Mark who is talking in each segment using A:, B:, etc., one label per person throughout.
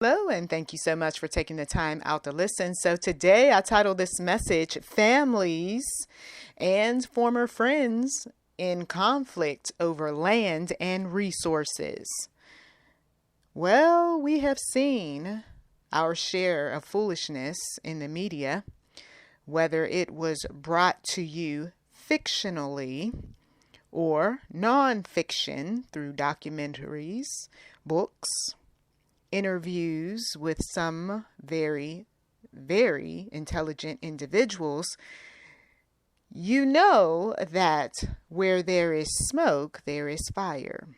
A: Hello, and thank you so much for taking the time out to listen. So, today I titled this message Families and Former Friends in Conflict Over Land and Resources. Well, we have seen our share of foolishness in the media, whether it was brought to you fictionally or non-fiction through documentaries, books, interviews with some very, very intelligent individuals. You know that where there is smoke, there is fire.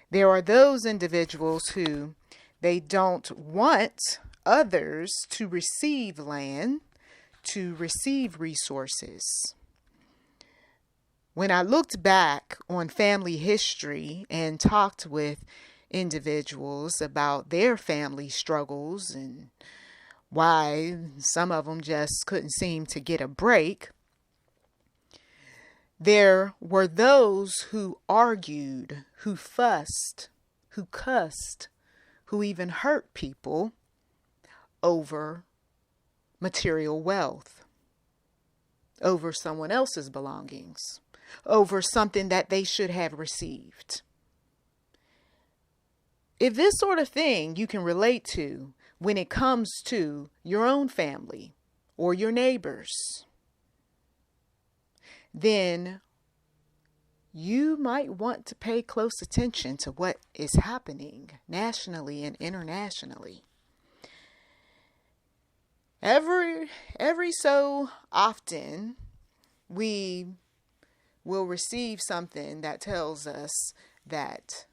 A: There are those individuals who they don't want others to receive land, to receive resources. When I looked back on family history and talked with individuals about their family struggles and why some of them just couldn't seem to get a break, there were those who argued, who fussed, who cussed, who even hurt people over material wealth, over someone else's belongings, over something that they should have received. If this sort of thing you can relate to when it comes to your own family or your neighbors, then you might want to pay close attention to what is happening nationally and internationally. Every so often, we will receive something that tells us that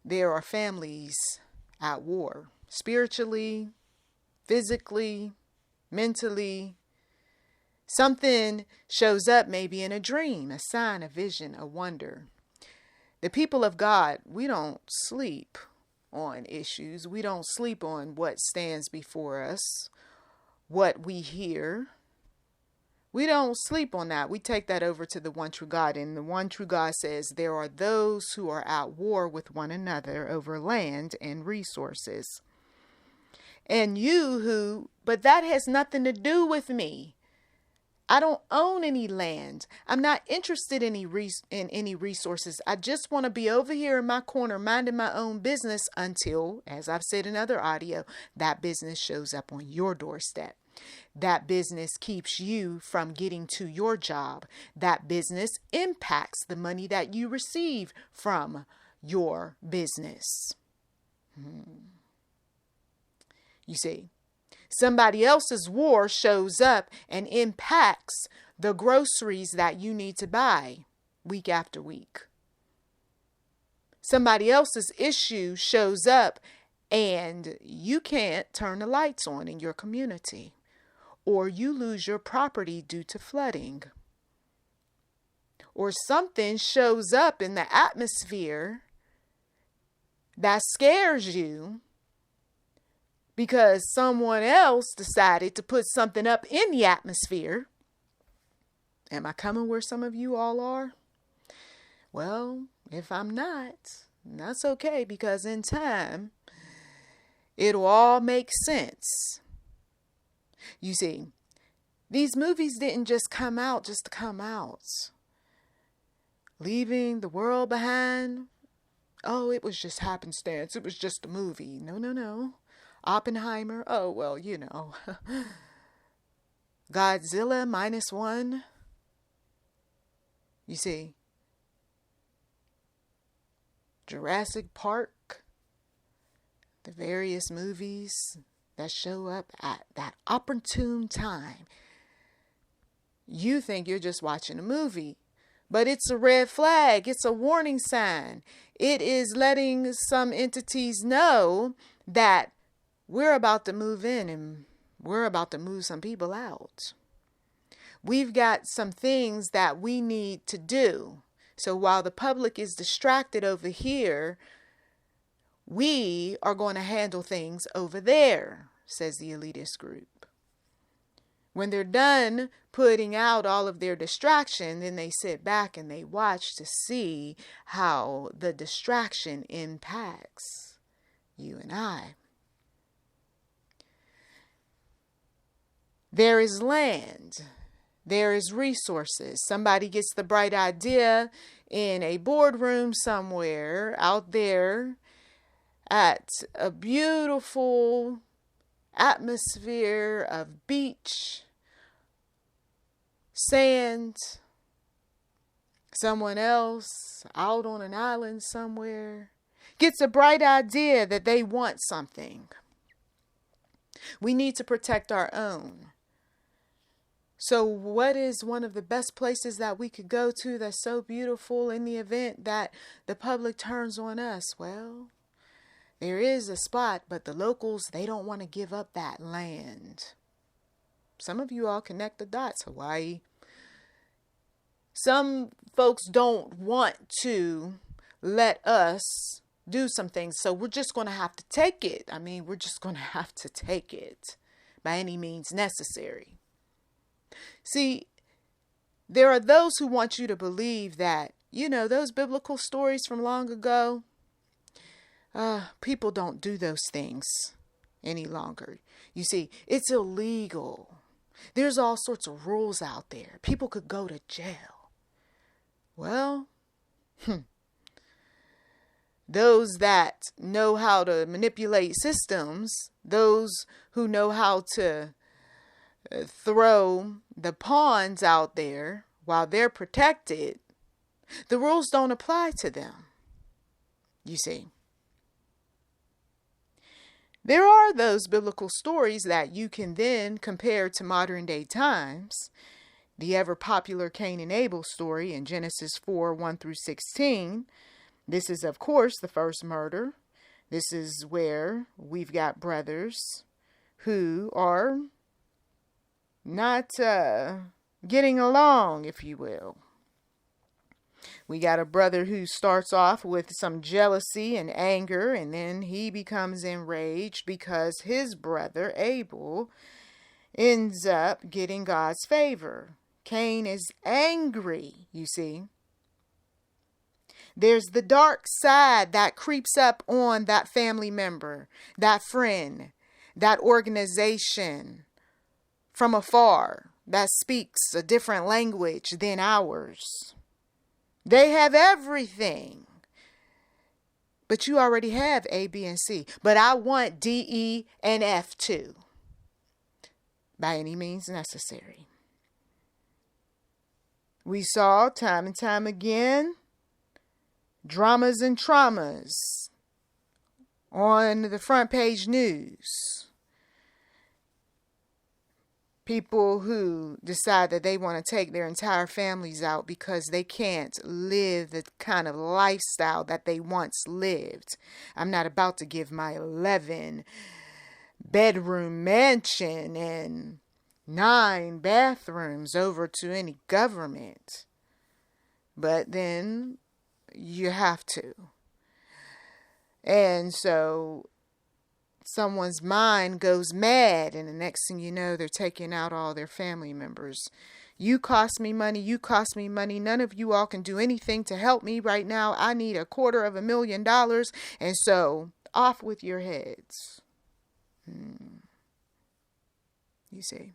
A: there are families at war, spiritually, physically, mentally. Something shows up maybe in a dream, a sign, a vision, a wonder. The people of God, we don't sleep on issues. We don't sleep on what stands before us, what we hear. We don't sleep on that. We take that over to the one true God. And the one true God says there are those who are at war with one another over land and resources. And but that has nothing to do with me. I don't own any land. I'm not interested in any resources. I just want to be over here in my corner minding my own business until, as I've said in other audio, that business shows up on your doorstep. That business keeps you from getting to your job. That business impacts the money that you receive from your business. You see, somebody else's war shows up and impacts the groceries that you need to buy week after week. Somebody else's issue shows up and you can't turn the lights on in your community, or you lose your property due to flooding, or something shows up in the atmosphere that scares you because someone else decided to put something up in the atmosphere. Am I coming where some of you all are? Well, if I'm not, that's okay, because in time, it'll all make sense. You see, these movies didn't just come out just to come out. Leaving the world behind, oh, it was just happenstance. It was just a movie. No. Oppenheimer, oh, well, you know. Godzilla -1. You see, Jurassic Park, the various movies that show up at that opportune time. You think you're just watching a movie, but it's a red flag. It's a warning sign. It is letting some entities know that we're about to move in and we're about to move some people out. We've got some things that we need to do. So while the public is distracted over here, we are going to handle things over there, says the elitist group. When they're done putting out all of their distraction, then they sit back and they watch to see how the distraction impacts you and I. There is land. There is resources. Somebody gets the bright idea in a boardroom somewhere out there at a beautiful atmosphere of beach, sand. Someone else out on an island somewhere gets a bright idea that they want something. We need to protect our own. So what is one of the best places that we could go to that's so beautiful in the event that the public turns on us? Well, there is a spot, but the locals, they don't want to give up that land. Some of you all connect the dots. Hawaii. Some folks don't want to let us do some things, so we're just going to have to take it. We're just going to have to take it by any means necessary. See, there are those who want you to believe that, those biblical stories from long ago, people don't do those things any longer. You see, it's illegal. There's all sorts of rules out there. People could go to jail. Well, those that know how to manipulate systems, those who know how to throw the pawns out there while they're protected, the rules don't apply to them. You see, there are those biblical stories that you can then compare to modern day times. The ever popular Cain and Abel story in Genesis 4:1-16. This is, of course, the first murder. This is where we've got brothers who are not getting along, if you will. We got a brother who starts off with some jealousy and anger, and then he becomes enraged because his brother Abel ends up getting God's favor. Cain is angry, you see. There's the dark side that creeps up on that family member, that friend, that organization from afar that speaks a different language than ours. They have everything. But you already have A, B, and C. But I want D, E, and F too. By any means necessary. We saw time and time again dramas and traumas on the front page news. People who decide that they want to take their entire families out because they can't live the kind of lifestyle that they once lived. I'm not about to give my 11-bedroom mansion and 9 bathrooms over to any government. But then you have to. And so someone's mind goes mad, and the next thing you know, they're taking out all their family members. You cost me money. You cost me money. None of you all can do anything to help me right now. I need $250,000. And so off with your heads. You see.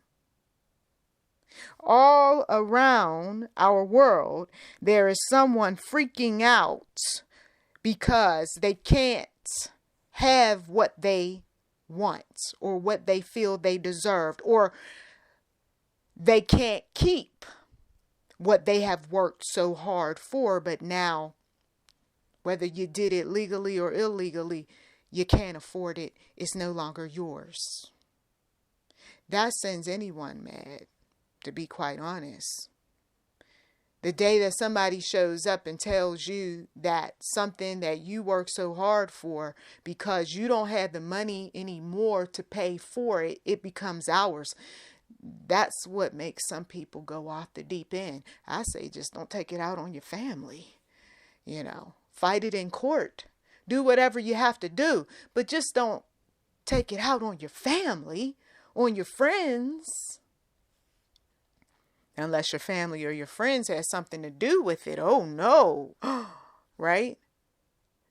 A: All around our world, there is someone freaking out because they can't have what they want or what they feel they deserved, or they can't keep what they have worked so hard for. But now, whether you did it legally or illegally, you can't afford it. It's no longer yours. That sends anyone mad, to be quite honest. The day that somebody shows up and tells you that something that you work so hard for, because you don't have the money anymore to pay for it, it becomes ours. That's what makes some people go off the deep end. I say just don't take it out on your family. Fight it in court. Do whatever you have to do, but just don't take it out on your family, on your friends. Unless your family or your friends has something to do with it. Oh no. Right?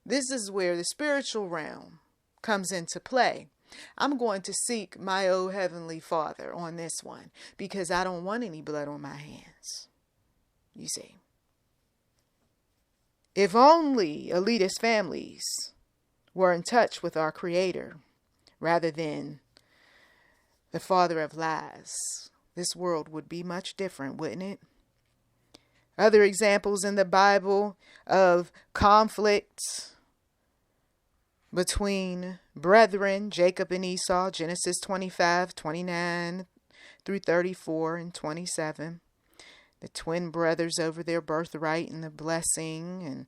A: This is where the spiritual realm comes into play. I'm going to seek my oh heavenly Father on this one because I don't want any blood on my hands. You see. If only elitist families were in touch with our Creator rather than the father of lies, this world would be much different, wouldn't it? Other examples in the Bible of conflict between brethren, Jacob and Esau, Genesis 25:29 through 34 and 27. The twin brothers over their birthright and the blessing and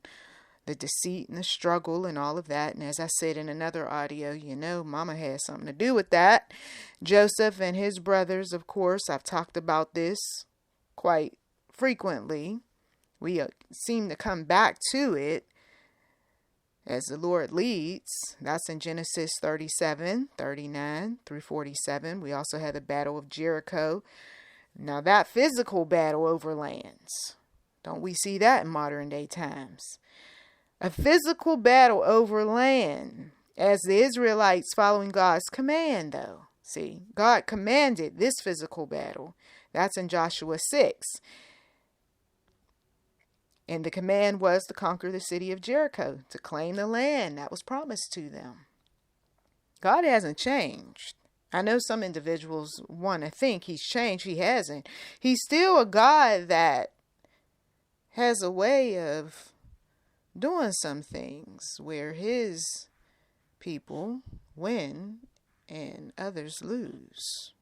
A: the deceit and the struggle and all of that. And as I said in another audio, Mama had something to do with that. Joseph and his brothers, of course, I've talked about this quite frequently. We seem to come back to it as the Lord leads. That's in Genesis 37:39 through 47. We also had the Battle of Jericho. Now that physical battle over lands, don't we see that in modern day times? A physical battle over land as the Israelites following God's command, though. See, God commanded this physical battle. That's in Joshua 6. And the command was to conquer the city of Jericho, to claim the land that was promised to them. God hasn't changed. I know some individuals want to think he's changed. He hasn't. He's still a God that has a way of doing some things where his people win and others lose.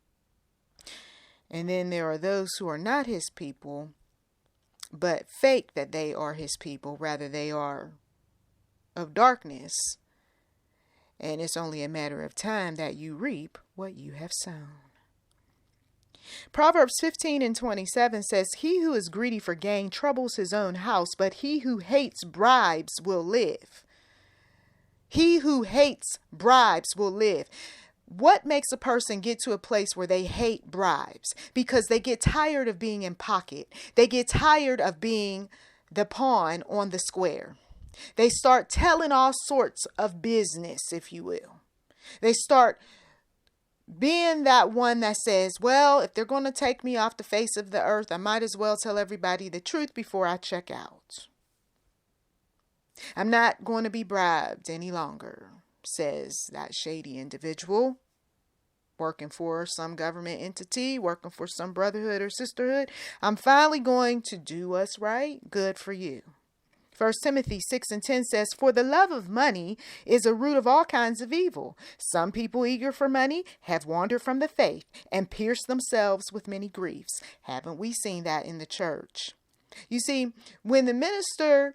A: And then there are those who are not his people, but fake that they are his people. Rather, they are of darkness. And it's only a matter of time that you reap what you have sown. Proverbs 15:27 says, "He who is greedy for gain troubles his own house, but he who hates bribes will live." He who hates bribes will live. What makes a person get to a place where they hate bribes? Because they get tired of being in pocket. They get tired of being the pawn on the square. They start telling all sorts of business, if you will. They start being that one that says, well, if they're going to take me off the face of the earth, I might as well tell everybody the truth before I check out. I'm not going to be bribed any longer, says that shady individual working for some government entity, working for some brotherhood or sisterhood. I'm finally going to do what's right. Good for you. 1 Timothy 6:10 says, "For the love of money is a root of all kinds of evil. Some people eager for money have wandered from the faith and pierced themselves with many griefs." Haven't we seen that in the church? You see, when the minister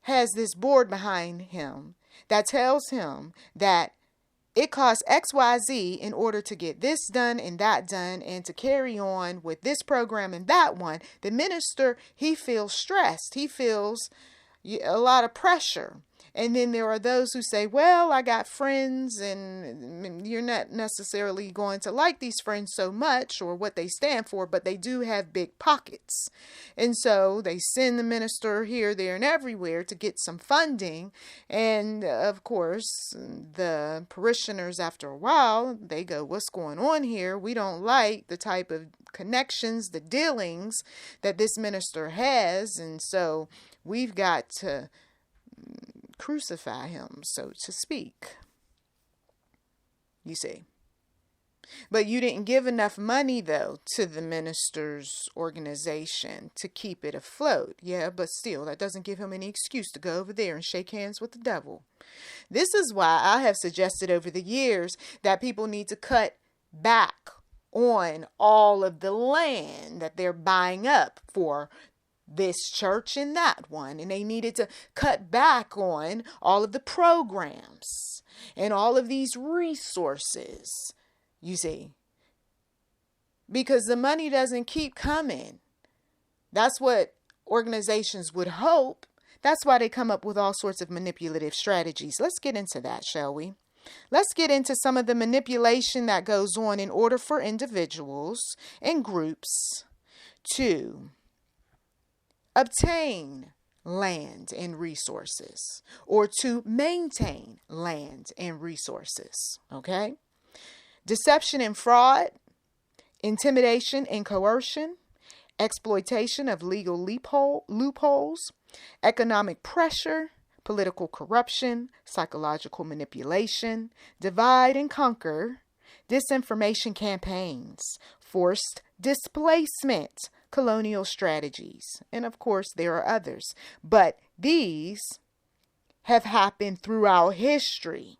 A: has this board behind him that tells him that it costs XYZ in order to get this done and that done and to carry on with this program and that one, the minister, he feels stressed. He feels a lot of pressure. And then there are those who say, well, I got friends, and you're not necessarily going to like these friends so much or what they stand for, but they do have big pockets. And so they send the minister here, there, and everywhere to get some funding. And of course, the parishioners, after a while, they go, what's going on here? We don't like the type of connections, the dealings that this minister has. And so we've got to crucify him, so to speak. You see. But you didn't give enough money, though, to the minister's organization to keep it afloat. Yeah, but still, that doesn't give him any excuse to go over there and shake hands with the devil. This is why I have suggested over the years that people need to cut back on all of the land that they're buying up for this church and that one, and they needed to cut back on all of the programs and all of these resources, you see, because the money doesn't keep coming. That's what organizations would hope. That's why they come up with all sorts of manipulative strategies. Let's get into that, shall we? Let's get into some of the manipulation that goes on in order for individuals and groups to obtain land and resources, or to maintain land and resources. Okay? deception and fraud, intimidation and coercion, exploitation of legal loopholes, economic pressure, political corruption, psychological manipulation, divide and conquer, disinformation campaigns, forced displacement, colonial strategies. And of course, there are others. But these have happened throughout history.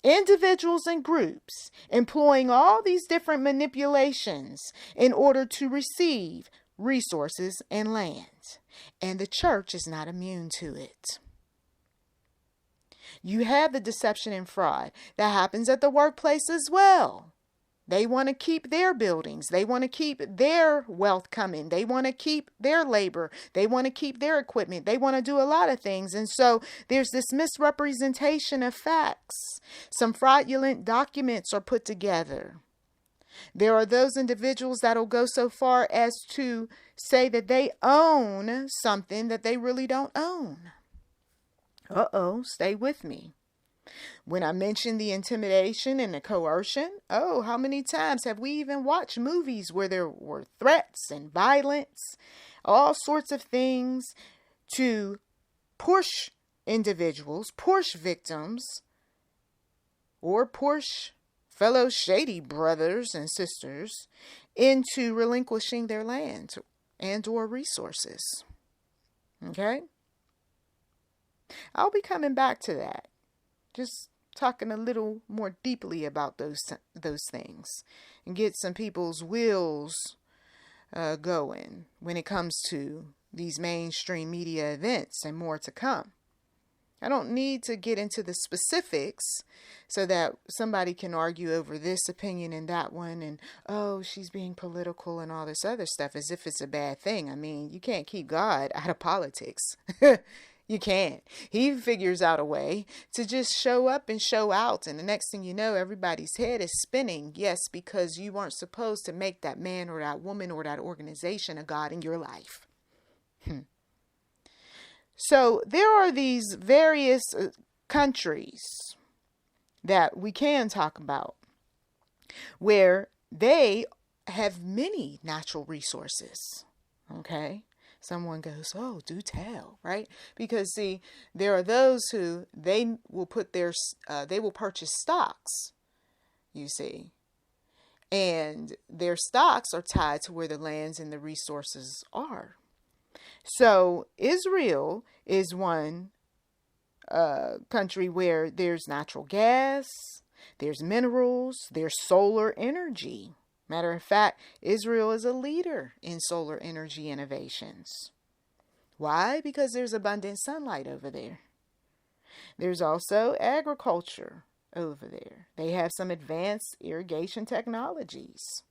A: Individuals and groups employing all these different manipulations in order to receive resources and land. And the church is not immune to it. You have the deception and fraud that happens at the workplace as well. They want to keep their buildings. They want to keep their wealth coming. They want to keep their labor. They want to keep their equipment. They want to do a lot of things. And so there's this misrepresentation of facts. Some fraudulent documents are put together. There are those individuals that will go so far as to say that they own something that they really don't own. Stay with me. When I mentioned the intimidation and the coercion, how many times have we even watched movies where there were threats and violence, all sorts of things to push individuals, push victims, or push fellow shady brothers and sisters into relinquishing their land and or resources. Okay? I'll be coming back to that. Just talking a little more deeply about those things and get some people's wheels going when it comes to these mainstream media events and more to come. I don't need to get into the specifics so that somebody can argue over this opinion and that one and, she's being political and all this other stuff as if it's a bad thing. I mean, you can't keep God out of politics. You can't. He figures out a way to just show up and show out. And the next thing you know, everybody's head is spinning. Yes, because you weren't supposed to make that man or that woman or that organization a God in your life. So there are these various countries that we can talk about where they have many natural resources. Okay. Someone goes, do tell, right? Because see, there are those who they will purchase stocks, you see, and their stocks are tied to where the lands and the resources are. So Israel is one country where there's natural gas, there's minerals, there's solar energy. Matter of fact, Israel is a leader in solar energy innovations. Why? Because there's abundant sunlight over there. There's also agriculture over there. They have some advanced irrigation technologies.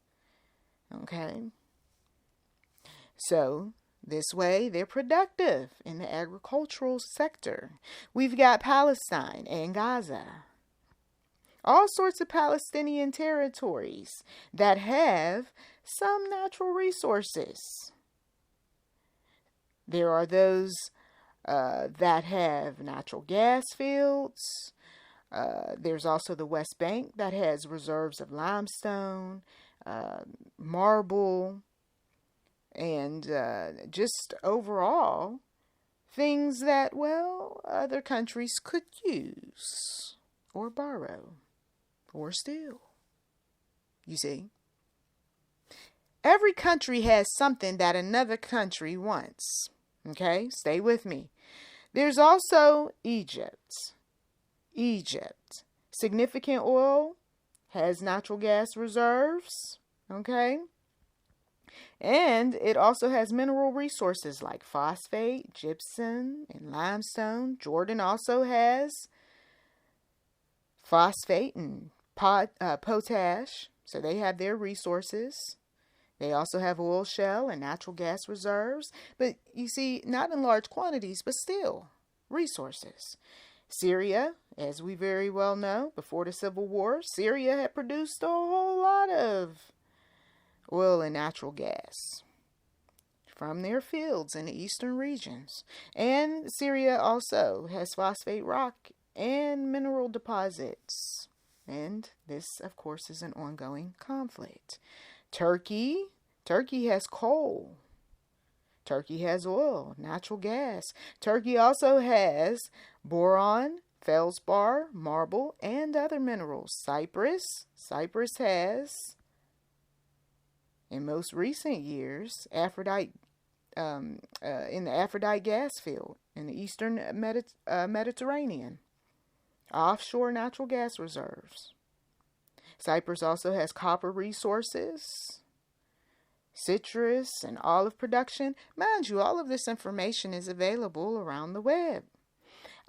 A: Okay. So this way, they're productive in the agricultural sector. We've got Palestine and Gaza. All sorts of Palestinian territories that have some natural resources. There are those that have natural gas fields. There's also the West Bank that has reserves of limestone, marble, and just overall things that, other countries could use or borrow. Or steal. You see? Every country has something that another country wants. Okay? Stay with me. There's also Egypt. Significant oil, has natural gas reserves. Okay? And it also has mineral resources like phosphate, gypsum, and limestone. Jordan also has phosphate and potash, so they have their resources. They also have oil shale and natural gas reserves, but you see, not in large quantities, but still resources. Syria, as we very well know, before the Civil War, Syria had produced a whole lot of oil and natural gas from their fields in the eastern regions. And Syria also has phosphate rock and mineral deposits. And this, of course, is an ongoing conflict. Turkey has coal. Turkey has oil, natural gas. Turkey also has boron, feldspar, marble, and other minerals. Cyprus has, in most recent years, Aphrodite in the Aphrodite gas field in the eastern Mediterranean, offshore natural gas reserves. Cyprus also has copper resources, citrus, and olive production. Mind you, all of this information is available around the web.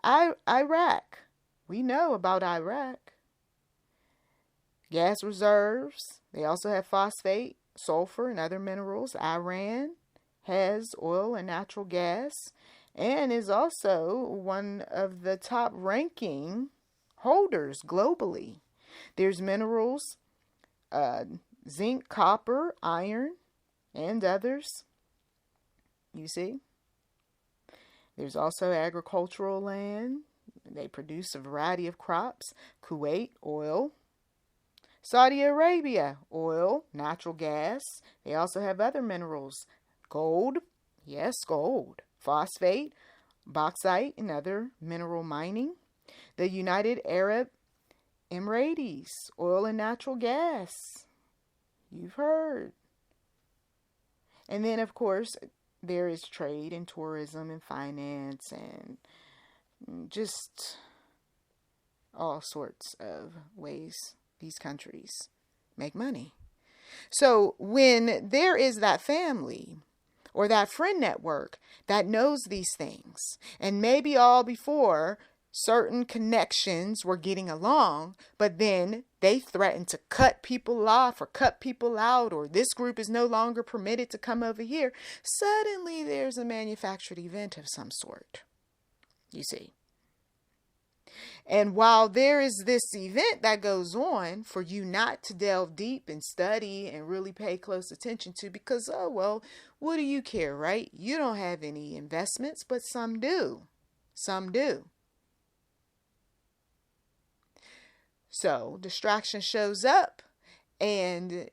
A: Iraq, we know about Iraq. Gas reserves. They also have phosphate, sulfur, and other minerals. Iran has oil and natural gas and is also one of the top ranking holders globally. There's minerals, zinc, copper, iron, and others. You see? There's also agricultural land. They produce a variety of crops. Kuwait, oil. Saudi Arabia, oil, natural gas. They also have other minerals. Gold, yes, gold. Phosphate, bauxite, and other mineral mining. The United Arab Emirates, oil and natural gas. You've heard. And then, of course, there is trade and tourism and finance and just all sorts of ways these countries make money. So when there is that family or that friend network that knows these things, and maybe all before certain connections were getting along, but then they threatened to cut people off or cut people out, or this group is no longer permitted to come over here, suddenly there's a manufactured event of some sort, you see. And while there is this event that goes on for you not to delve deep and study and really pay close attention to, because, oh, well, what do you care, right? You don't have any investments, but some do. Some do. So distraction shows up and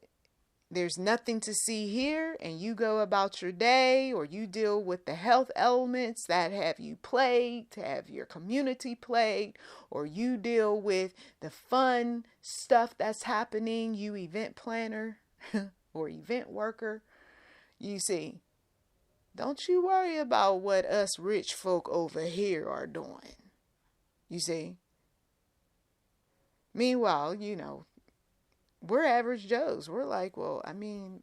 A: there's nothing to see here, and you go about your day, or you deal with the health elements that have you plagued, have your community plagued, or you deal with the fun stuff that's happening, you event planner or event worker. You see, don't you worry about what us rich folk over here are doing. You see? Meanwhile, you know, we're average Joes. We're like, well, I mean,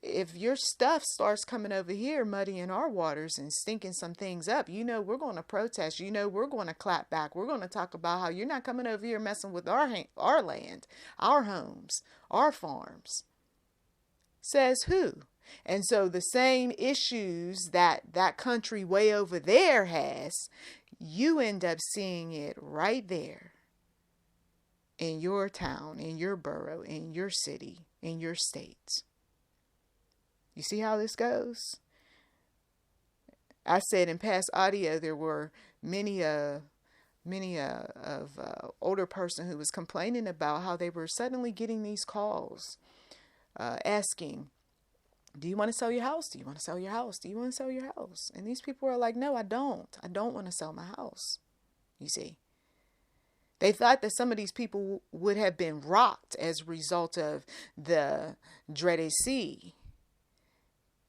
A: if your stuff starts coming over here, muddying our waters and stinking some things up, you know, we're going to protest. You know, we're going to clap back. We're going to talk about how you're not coming over here messing with our land, our homes, our farms. Says who? And so the same issues that that country way over there has, you end up seeing it right there. In your town, in your borough, in your city, in your state. You see how this goes? I said in past audio there were many of older person who was complaining about how they were suddenly getting these calls asking, do you want to sell your house? Do you want to sell your house? Do you want to sell your house? And these people are like, no, I don't. I don't want to sell my house. You see? They thought that some of these people would have been rocked as a result of the dreaded sea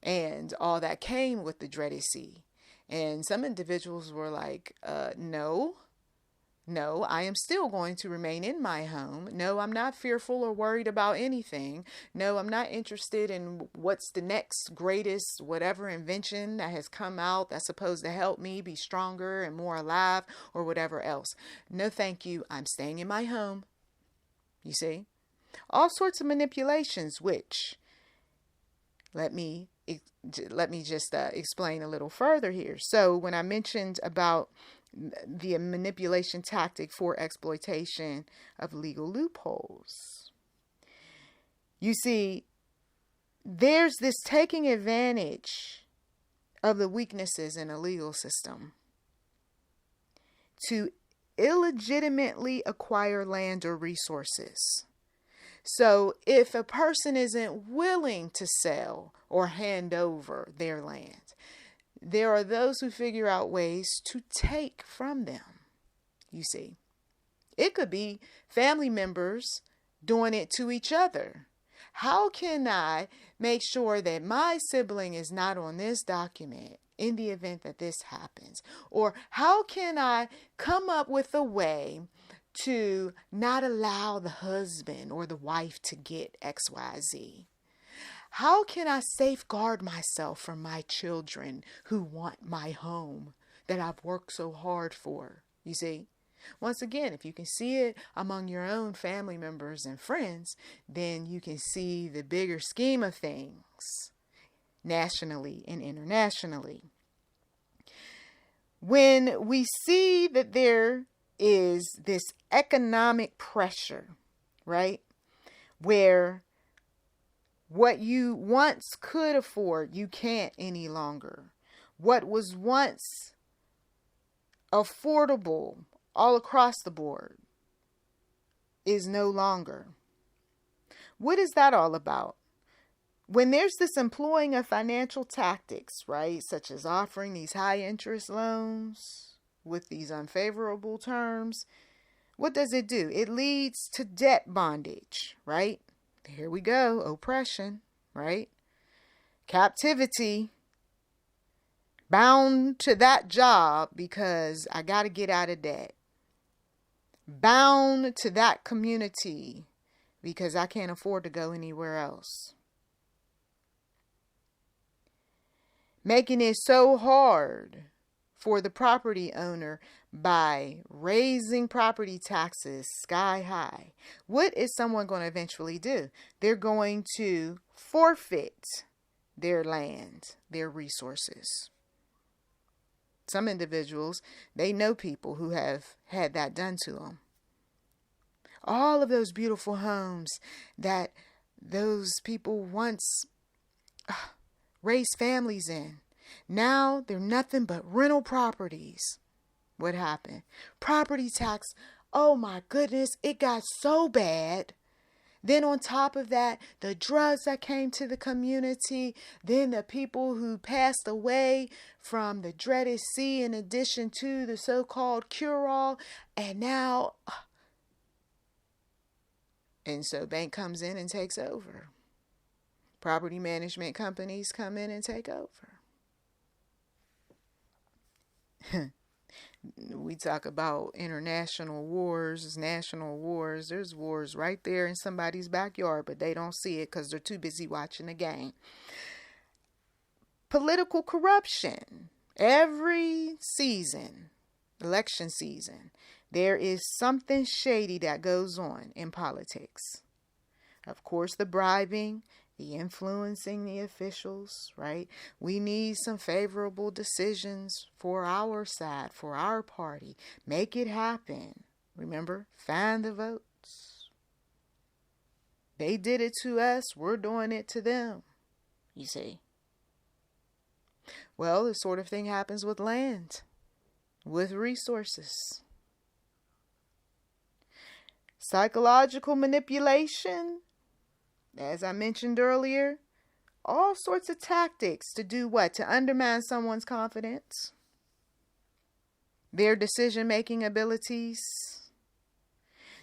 A: and all that came with the dreaded sea. And some individuals were like, no, I am still going to remain in my home. No, I'm not fearful or worried about anything. No, I'm not interested in what's the next greatest whatever invention that has come out that's supposed to help me be stronger and more alive or whatever else. No, thank you. I'm staying in my home. You see? All sorts of manipulations, which let me just explain a little further here. So when I mentioned about the manipulation tactic for exploitation of legal loopholes, you see, there's this taking advantage of the weaknesses in a legal system to illegitimately acquire land or resources. So if a person isn't willing to sell or hand over their land, there are those who figure out ways to take from them. You see, it could be family members doing it to each other. How can I make sure that my sibling is not on this document in the event that this happens? Or how can I come up with a way to not allow the husband or the wife to get XYZ? How can I safeguard myself from my children who want my home that I've worked so hard for? You see? Once again, if you can see it among your own family members and friends, then you can see the bigger scheme of things nationally and internationally. When we see that there is this economic pressure, right, where what you once could afford, you can't any longer. What was once affordable all across the board is no longer. What is that all about? When there's this employing of financial tactics, right, such as offering these high interest loans with these unfavorable terms, what does it do? It leads to debt bondage, right? Here we go. Oppression, right? Captivity. Bound to that job because I got to get out of debt. Bound to that community because I can't afford to go anywhere else. Making it so hard for the property owner by raising property taxes sky high. What is someone going to eventually do? They're going to forfeit their land, their resources. Some individuals, they know people who have had that done to them. All of those beautiful homes that those people once raised families in, now they're nothing but rental properties. What happened? Property tax. Oh my goodness, it got so bad. Then on top of that, the drugs that came to the community, then the people who passed away from the dreaded C in addition to the so-called cure-all, and now, and so bank comes in and takes over. Property management companies come in and take over. We talk about international wars, national wars. There's wars right there in somebody's backyard, but they don't see it because they're too busy watching the game. Political corruption. Every season, election season, there is something shady that goes on in politics. Of course, the bribing, the influencing the officials, right? We need some favorable decisions for our side, for our party. Make it happen. Remember, find the votes. They did it to us. We're doing it to them. You see? Well, the sort of thing happens with land, with resources. Psychological manipulation. As I mentioned earlier, all sorts of tactics to do what? To undermine someone's confidence, their decision-making abilities.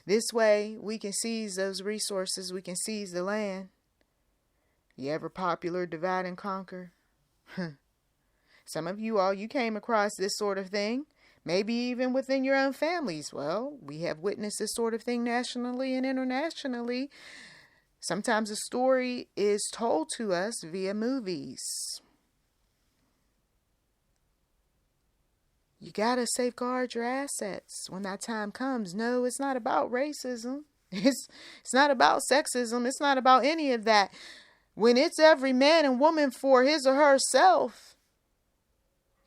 A: This way, we can seize those resources. We can seize the land. The ever popular divide and conquer. Some of you all, you came across this sort of thing. Maybe even within your own families. Well, we have witnessed this sort of thing nationally and internationally. Sometimes a story is told to us via movies. You got to safeguard your assets when that time comes. No, it's not about racism. It's not about sexism. It's not about any of that. When it's every man and woman for his or herself,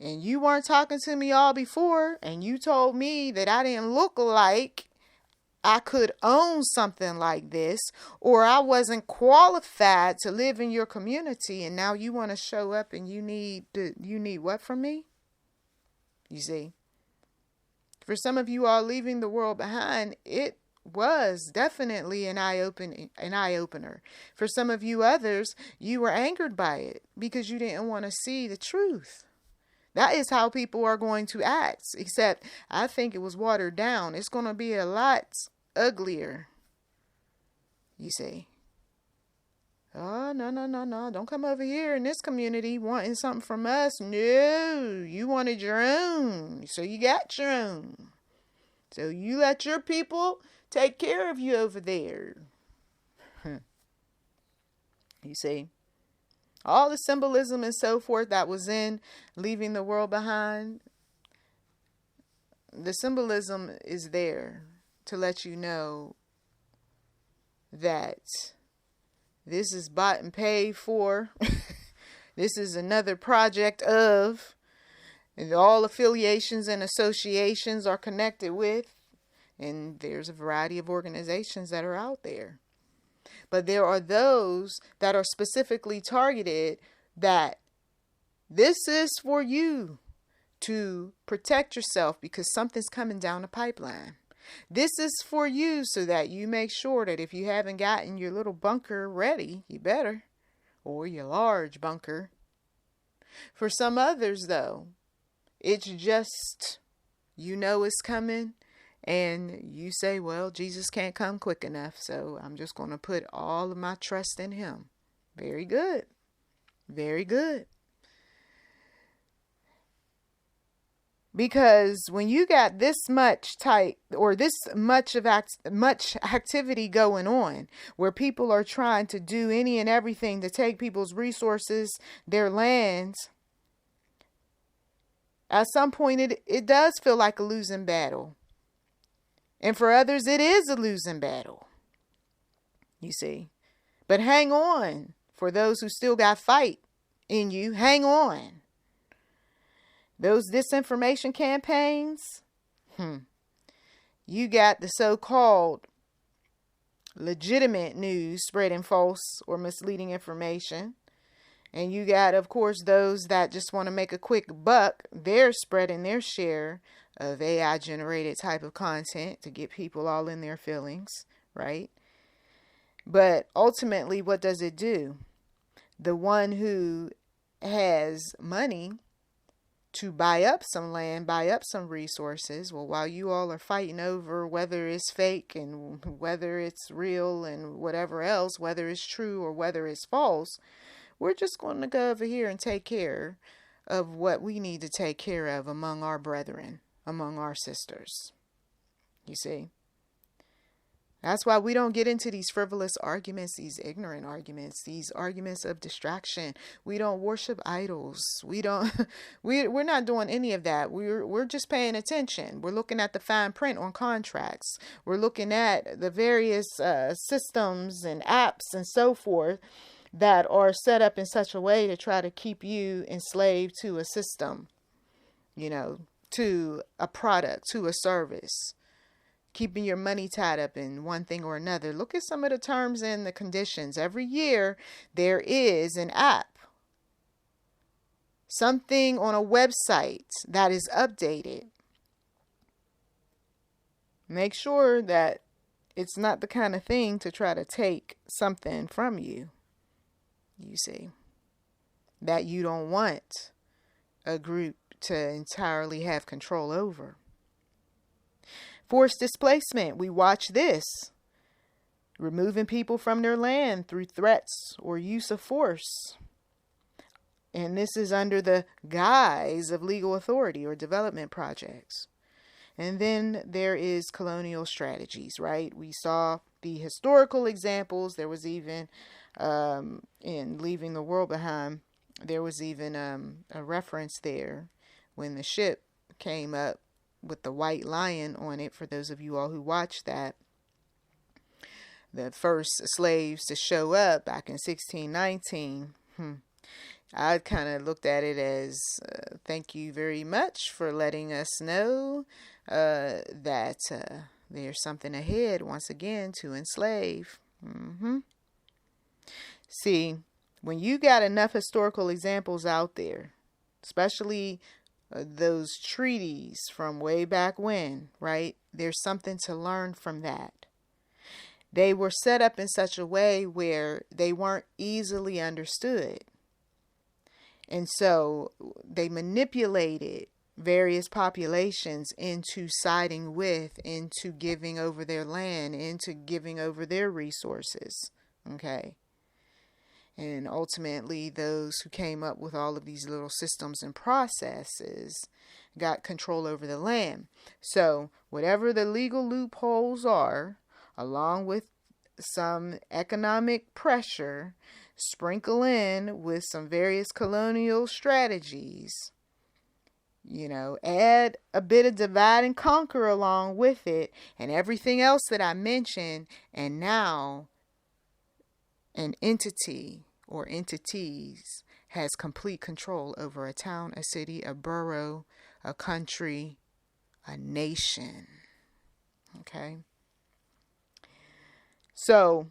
A: and you weren't talking to me all before, and you told me that I didn't look like I could own something like this, or I wasn't qualified to live in your community, and now you want to show up and you need what from me? You see? For some of you all leaving the world behind, it was definitely an eye-opener. For some of you others, you were angered by it because you didn't want to see the truth. That is how people are going to act, except I think it was watered down. It's going to be a lot uglier, you see. Oh, no, no, no, no. Don't come over here in this community wanting something from us. No, you wanted your own, so you got your own. So you let your people take care of you over there. You see, all the symbolism and so forth that was in leaving the world behind, the symbolism is there to let you know that this is bought and paid for. This is another project of, and all affiliations and associations are connected with, and there's a variety of organizations that are out there. But there are those that are specifically targeted that this is for you to protect yourself because something's coming down the pipeline. This is for you so that you make sure that if you haven't gotten your little bunker ready, you better, or your large bunker. For some others, though, it's just, you know it's coming, and you say, well, Jesus can't come quick enough, so I'm just going to put all of my trust in him. Very good. Very good. Because when you got this much much activity going on, where people are trying to do any and everything to take people's resources, their lands, at some point it does feel like a losing battle. And for others, it is a losing battle. You see. But hang on. For those who still got fight in you, hang on. Those disinformation campaigns, you got the so-called legitimate news spreading false or misleading information. And you got, of course, those that just want to make a quick buck. They're spreading their share of AI-generated type of content to get people all in their feelings, right? But ultimately, what does it do? The one who has money to buy up some land, buy up some resources. Well, while you all are fighting over whether it's fake and whether it's real and whatever else, whether it's true or whether it's false, we're just going to go over here and take care of what we need to take care of among our brethren, among our sisters. You see? That's why we don't get into these frivolous arguments, these ignorant arguments, these arguments of distraction. We don't worship idols. We're not doing any of that. We're just paying attention. We're looking at the fine print on contracts. We're looking at the various systems and apps and so forth that are set up in such a way to try to keep you enslaved to a system, to a product, to a service. Keeping your money tied up in one thing or another. Look at some of the terms and the conditions. Every year there is an app, something on a website that is updated. Make sure that it's not the kind of thing to try to take something from you. You see, that you don't want a group to entirely have control over. Forced displacement, we watch this. Removing people from their land through threats or use of force. And this is under the guise of legal authority or development projects. And then there is colonial strategies, right? We saw the historical examples. There was even, in Leaving the World Behind, there was even a reference there when the ship came up with the white lion on it. For those of you all who watched that, the first slaves to show up back in 1619. I kind of looked at it as thank you very much for letting us know that there's something ahead once again to enslave. See, when you got enough historical examples out there, especially those treaties from way back when, right? There's something to learn from that. They were set up in such a way where they weren't easily understood. And so they manipulated various populations into siding with, into giving over their land, into giving over their resources. Okay. And ultimately, those who came up with all of these little systems and processes got control over the land. So whatever the legal loopholes are, along with some economic pressure, sprinkle in with some various colonial strategies, add a bit of divide and conquer along with it, and everything else that I mentioned, and now an entity or entities has complete control over a town, a city, a borough, a country, a nation. Okay? So,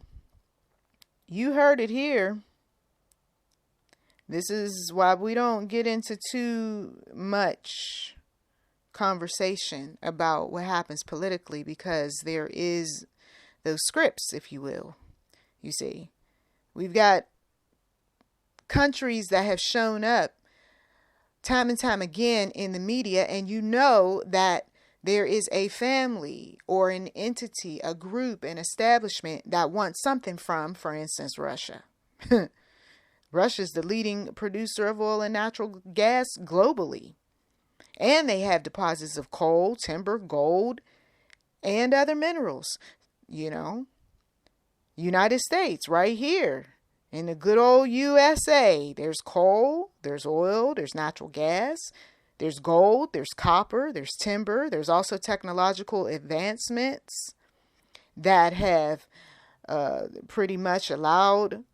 A: you heard it here. This is why we don't get into too much conversation about what happens politically, because there is those scripts, if you will. You see, we've got countries that have shown up time and time again in the media, and that there is a family or an entity, a group, an establishment that wants something from, for instance, Russia. Russia's the leading producer of oil and natural gas globally. And they have deposits of coal, timber, gold, and other minerals. United States, right here in the good old USA, there's coal, there's oil, there's natural gas, there's gold, there's copper, there's timber. There's also technological advancements that have pretty much allowed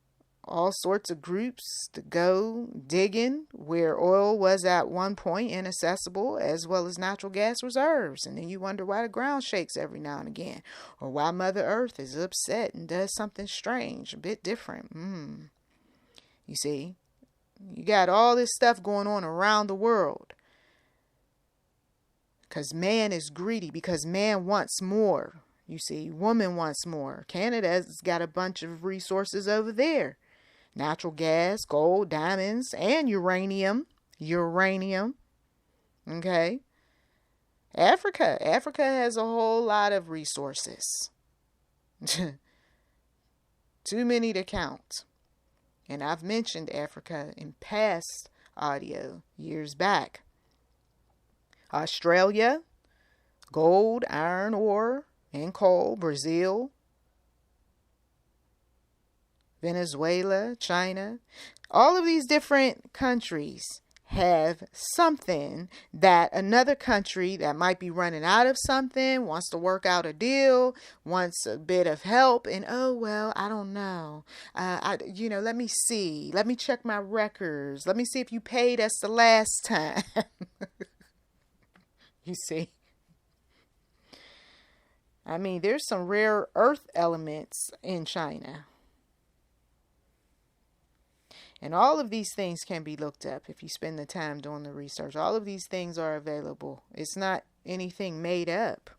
A: all sorts of groups to go digging where oil was at one point inaccessible, as well as natural gas reserves. And then you wonder why the ground shakes every now and again, or why Mother Earth is upset and does something strange, a bit different. You see, you got all this stuff going on around the world because man is greedy, because man wants more. You see, woman wants more. Canada's got a bunch of resources over there. Natural gas, gold, diamonds, and uranium. Okay. Africa has a whole lot of resources. Too many to count. And I've mentioned Africa in past audio years back. Australia, gold, iron ore, and coal. Brazil, Venezuela, China, all of these different countries have something that another country that might be running out of something, wants to work out a deal, wants a bit of help, and I don't know. Let me see. Let me check my records. Let me see if you paid us the last time. You see? I mean, there's some rare earth elements in China. And all of these things can be looked up if you spend the time doing the research. All of these things are available. It's not anything made up.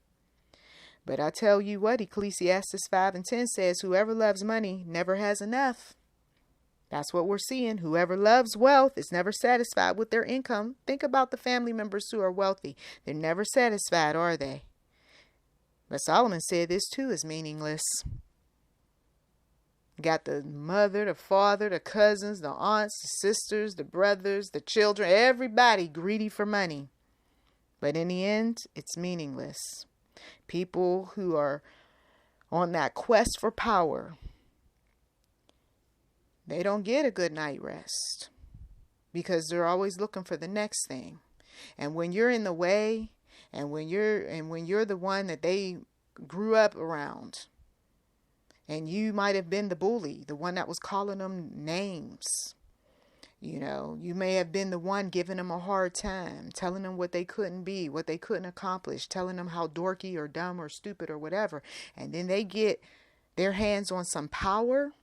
A: But I tell you what, Ecclesiastes 5:10 says, whoever loves money never has enough. That's what we're seeing. Whoever loves wealth is never satisfied with their income. Think about the family members who are wealthy. They're never satisfied, are they? But Solomon said this too is meaningless. Got the mother, the father, the cousins, the aunts, the sisters, the brothers, the children, everybody greedy for money. But in the end, it's meaningless. People who are on that quest for power, they don't get a good night rest because they're always looking for the next thing. And when you're in the way, and when you're the one that they grew up around, and you might have been the bully, the one that was calling them names. You may have been the one giving them a hard time, telling them what they couldn't be, what they couldn't accomplish, telling them how dorky or dumb or stupid or whatever. And then they get their hands on some power.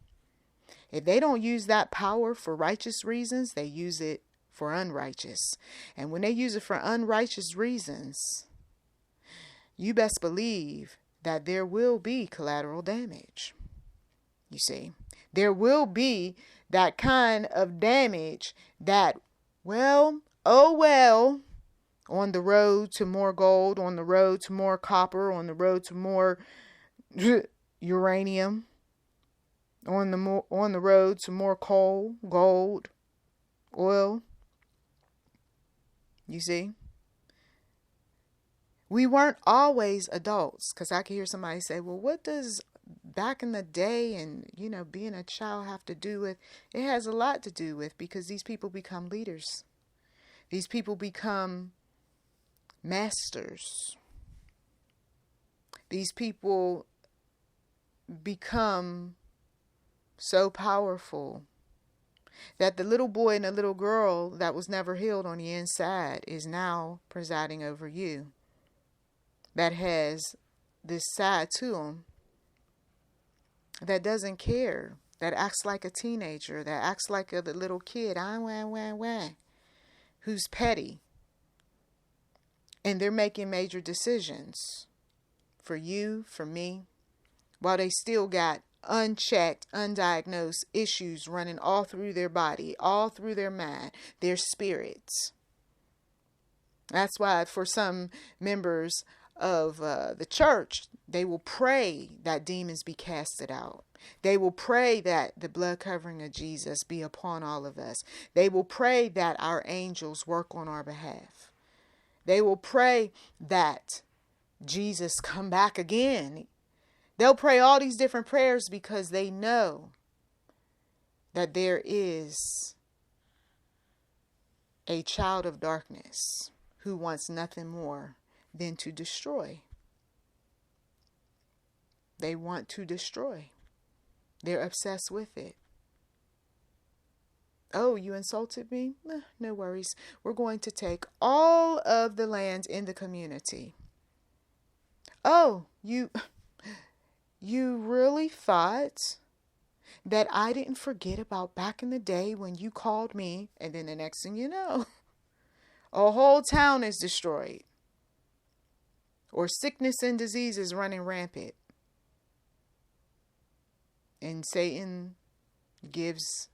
A: If they don't use that power for righteous reasons, they use it for unrighteous. And when they use it for unrighteous reasons, you best believe that there will be collateral damage. You see, there will be that kind of damage that, well, oh well, on the road to more gold, on the road to more copper, on the road to more uranium, on the road to more coal, gold, oil. You see? We weren't always adults, because I can hear somebody say, well, what does back in the day and, being a child have to do with? It has a lot to do with, because these people become leaders. These people become masters. These people become so powerful that the little boy and the little girl that was never healed on the inside is now presiding over you. That has this side to him that doesn't care, that acts like a teenager, that acts like a little kid, who's petty. And they're making major decisions for you, for me, while they still got unchecked, undiagnosed issues running all through their body, all through their mind, their spirits. That's why for some members of the church, they will pray that demons be casted out. They will pray that the blood covering of Jesus be upon all of us. They will pray that our angels work on our behalf. They will pray that Jesus come back again. They'll pray all these different prayers because they know that there is a child of darkness who wants nothing more than to destroy. They want to destroy. They're obsessed with it. Oh, you insulted me? No worries. We're going to take all of the land in the community. Oh, you really thought that I didn't forget about back in the day when you called me, and then the next thing you know, a whole town is destroyed. Or sickness and disease is running rampant. And Satan gives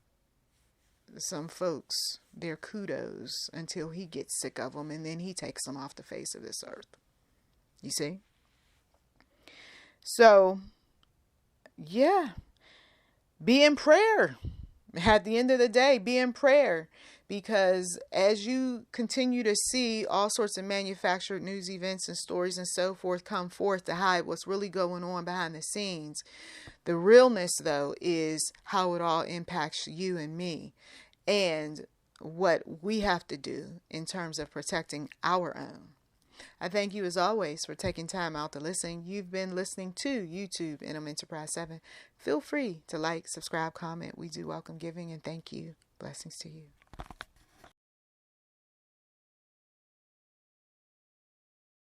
A: some folks their kudos until he gets sick of them, and then he takes them off the face of this earth. You see? So, yeah, be in prayer. At the end of the day, be in prayer. Because as you continue to see all sorts of manufactured news events and stories and so forth come forth to hide what's really going on behind the scenes, the realness, though, is how it all impacts you and me and what we have to do in terms of protecting our own. I thank you, as always, for taking time out to listen. You've been listening to YouTube NM Enterprise 7. Feel free to like, subscribe, comment. We do welcome giving, and thank you. Blessings to you.